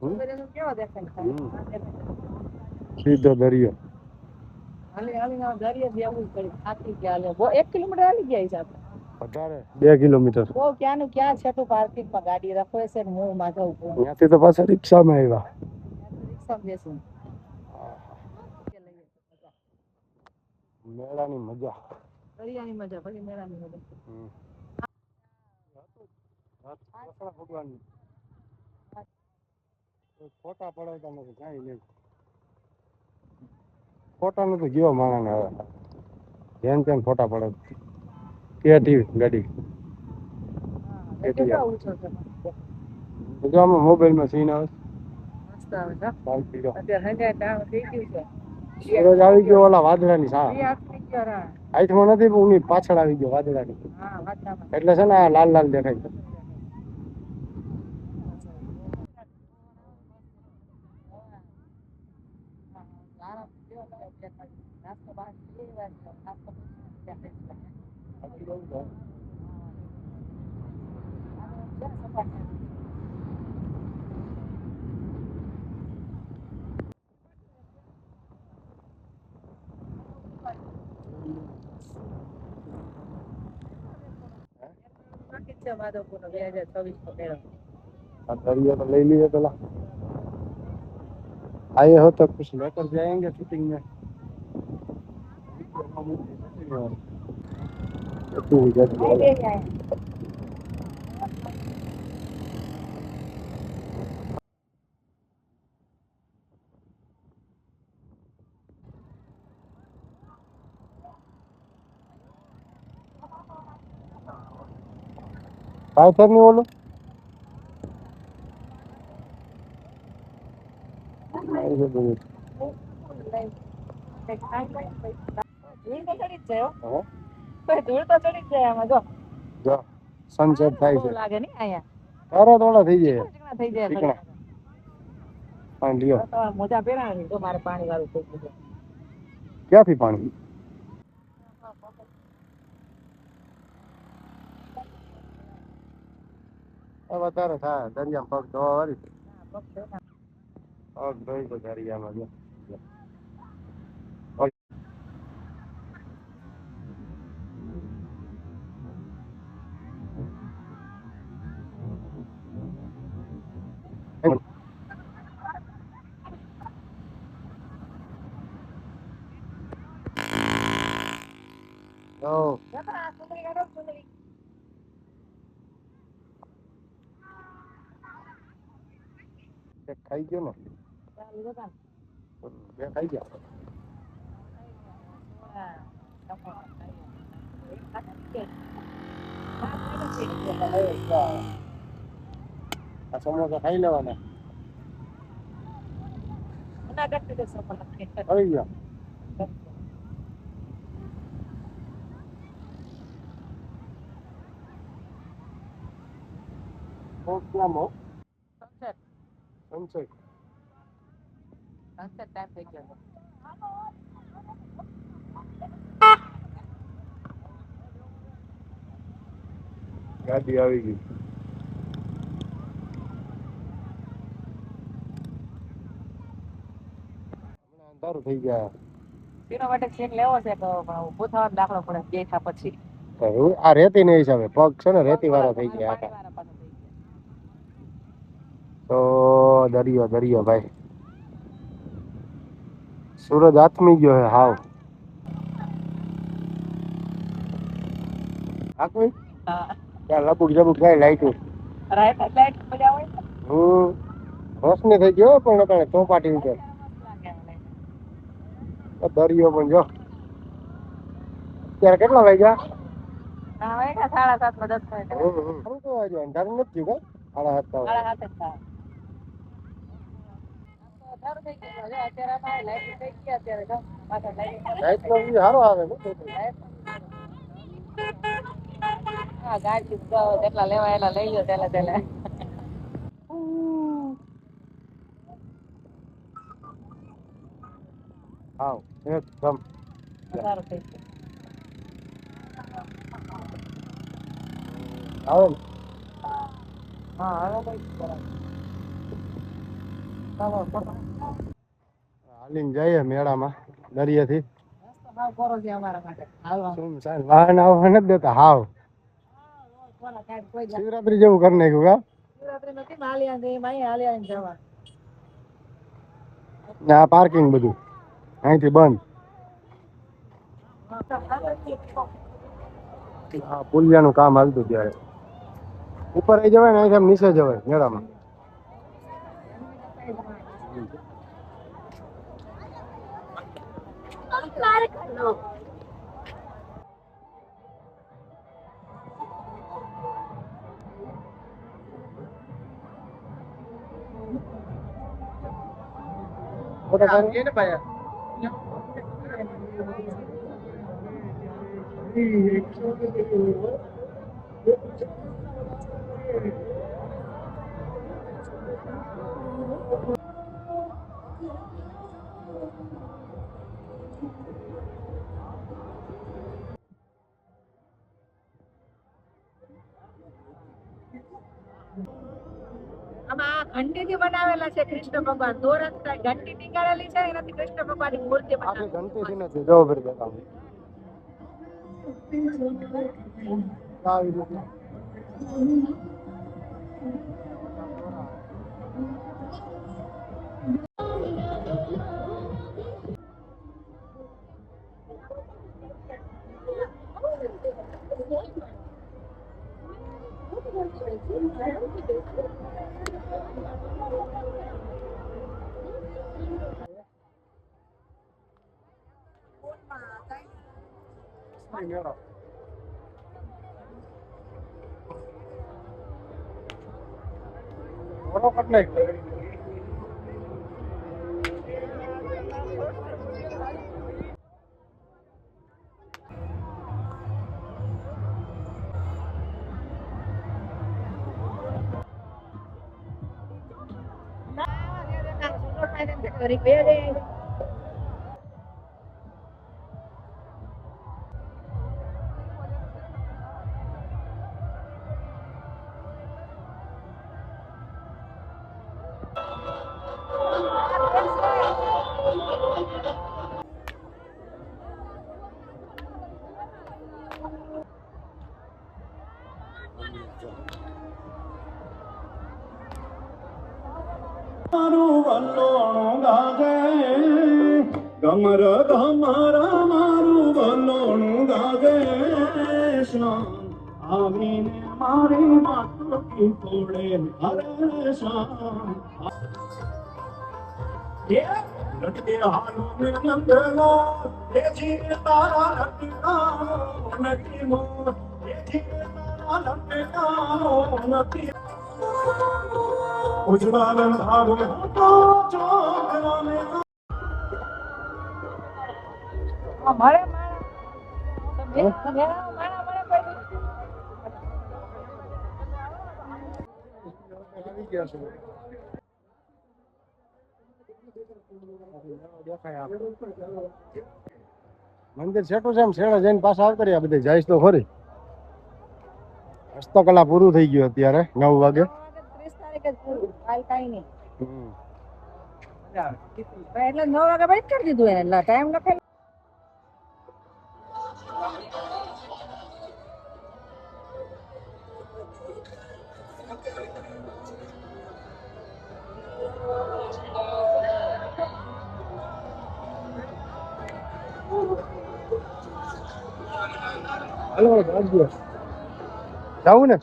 કેવો દેખાય સીધો દરિયો હાલી હાલી દરિયા જેવું કરી થાકી ગયા 1 કિલોમીટર હાલી ગયા છે આપણે વધારે 2 કિલોમીટર બહુ ક્યાંનું ક્યાં છેટું પાર્કિંગમાં ગાડી રાખો છે ને હું માથે ઉભો ત્યાંથી તો પાછા રિક્ષામાં આવ્યા રિક્ષામાં બેસું મેળાની મજા દરિયાની મજા પછી મેળાની મજા ભગવાન ફોટા પડાવતા નથી કાંઈ નહીં ફોટા નું તો ગયો માણસ હવે જેમ તેમ ફોટા પડે ક્રિએટિવ ગાડી આમાં મોબાઈલમાં સીન આવે સૂરજ આવી ગયો ઓલા વાદળાની સા આઈથમાં નથી પણ ઉની પાછળ આવી ગયો વાદળાની એટલે છે ને આ લાલ લાલ દેખાય છે दरिया तो ले लिए पहला आए हो तो कुछ लेकर जाएंगे शूटिंग में पाइथर नहीं बोलो सनसेट થાય છે લાગે ની આયા તારા થોડા થઈ જાય થઈ જાય પાણી લ્યો મોજા પહેરાણી તો મારે પાણી વાળું થઈ ગયું ક્યાંથી પાણી હવે તારે થાય દરિયામાં પગ ધોવા વાળી પગ ધોઈ તો દરિયામાં જો Oh. ખાઈ ગયો ને બે ખાઈ ગયા આ સમોસા ખાઈ લેવાના આવી ગયા સનસેટ ટાઈમ થઈ ગયો ગાડી આવી ગઈ અંધારું થઈ ગયા તેના માટે ચેક લેવો છે તો ઉભો થવાનો દાખલો પડે બેઠા પછી આ રેતી ના હિસાબે પગ છે ને રેતી વાળા થઈ ગયા તો દરિયો દરિયો ભાઈ સૂરજ આથમી ગયો હે હાવ આકવી ત્યાં લબુક જબુક ગાય લાઈટ મજા આવે રોશની થઈ ગયો પણ અત્યારે ચોપાટી ઉપર દરિયો પણ જો અત્યારે કેટલા વાગ્યા 7:30 અંધારું નથી થયું 7:30 સારો આવે ગાડી જેટલા લેવા એલા લઈ લો તેલા આવ એકદમ સારું થઈ ગયું આવે હા હવે હાલીને જઈએ મેળામાં દરિયેથી. હાવ કોરો છે અમારા માટે હાલવા. શું સાહેબ વાહન આવવા નથી દેતા હાવ. કોના કાંઈ કોઈ જાય. શિવરાત્રી જેવું કરી નાખ્યું કા? શિવરાત્રી નથી હાલ્યા દે એમ અહીં હાલ્યા જવા. ને આ પાર્કિંગ બધું અહીંથી બંધ. હા પુલિયાનું કામ હાલતું ત્યારે ઉપર આવી જવાય ને અહીંથી આમ નીચે જવાય મેળામાં. આમાં ઘંટીથી બનાવેલા છે કૃષ્ણ ભગવાન. દોરસ ઘંટી ટીંગાડેલી છે એનાથી કૃષ્ણ ભગવાનની મૂર્તિ આખી બનાવેલી ઘંટીથી નથી જવો ફરી બતાવું. આવી રીતે મેળો. ઓરો કટલે મારું વલોણું ગાજે ગમર ગમરા મારું વલોણું ગાજે શ્યામ આવીને મારી માતૃકી તોડે હરે શ્યામ લટકે હાલો ને નંદનો દેજી તારા લટકાનો નથી મો દેજી તારા લટકાનો નથી ઉજવાલ ભાવ તો ચોકરાને મળે માણા મળે આવી ગયા છે. દેખાય મંદિર છેટું છે એમ છેડે જઈને પાછા આવતા રહ્યા બધા જઈશ તો ખરી. હસ્તકલા પૂરું થઈ ગયું અત્યારે 9 વાગે. 30 તારીખે કાલ કાઈ નહીં એટલે 9 વાગે બંધ કરી દીધું એને એટલે ટાઈમ લખે. જાવું ને